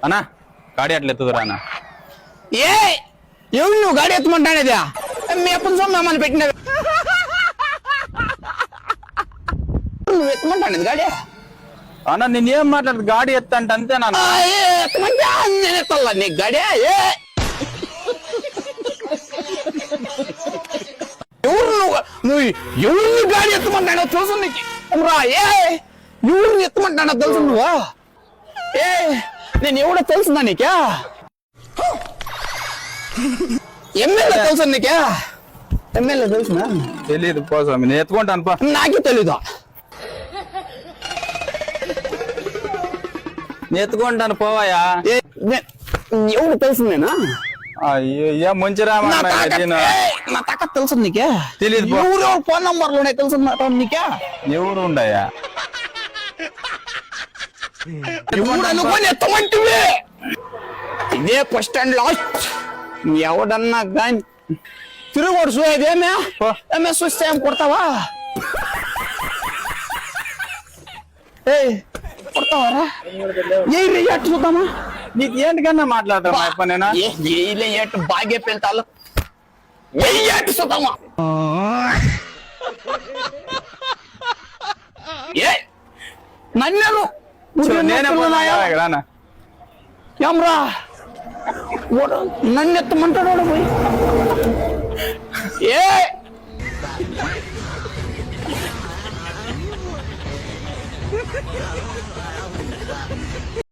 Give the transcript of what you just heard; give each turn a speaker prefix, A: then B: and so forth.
A: అన్నా గాడి అట్లా ఎత్తుదురా అన్న.
B: ఏ ఎవరు నువ్వు గాడి ఎత్తమంటానేదా మీ అప్పని సొమ్మని పెట్టిన నువ్వు ఎత్తమంటానేది గాడి
A: అన్న నేనేం మాట్లాడదు గాడి ఎత్త అంటే అంతేనా
B: ఎత్తమంటే నేను ఎత్తల్లా నీకు గాడి ఎవరు నువ్వు ఎవరిని గాడి ఎత్తమంటానో తెలుసు నీకు రా ఏ ఎవరిని ఎత్తమంటానో తెలుసు నువ్వు ఏ నేను ఎవడో తెలుసునా నీకా ఎమ్మెల్యే తెలుసా నీకా ఎమ్మెల్యే తెలుసునా
A: తెలియదు పో స్వామి నేను ఎత్తుకుంటాను పా.
B: నాకే తెలీదు
A: నేను ఎత్తుకుంటాను పోవాయా.
B: ఎవడు తెలుసు నేనా
A: అయ్యో మంచిరా
B: నా తక్క తెలుసు నీకే
A: తెలీదు పో.
B: ఎవరెవరు ఫోన్ నంబర్లు ఉన్నాయి తెలుసు నీకే
A: ఎవరు ఉండయా
B: ఎవడు అనుకోని ఎత్తమంటివే ఇదే బస్ స్టాండ్ లాస్ట్ ఎవడన్నా గాని తిరుగుడు చూసేదేమే ఏమే చూస్తే ఏం కొడతావా ఏ కొడతావారా ఏ ఎట్టు చూద్దామా
A: నీకు ఏంటికన్నా మాట్లాడతాను అప్ప నేనా
B: ఏలే ఎట్టు బాగే పెళ్తాలు ఏ ఎట్టు చూద్దామా ఏ నన్ను
A: నేనే పోనా
B: ఏమ్రా నన్ను ఎత్తమంటాడు వాడు పోయి ఏ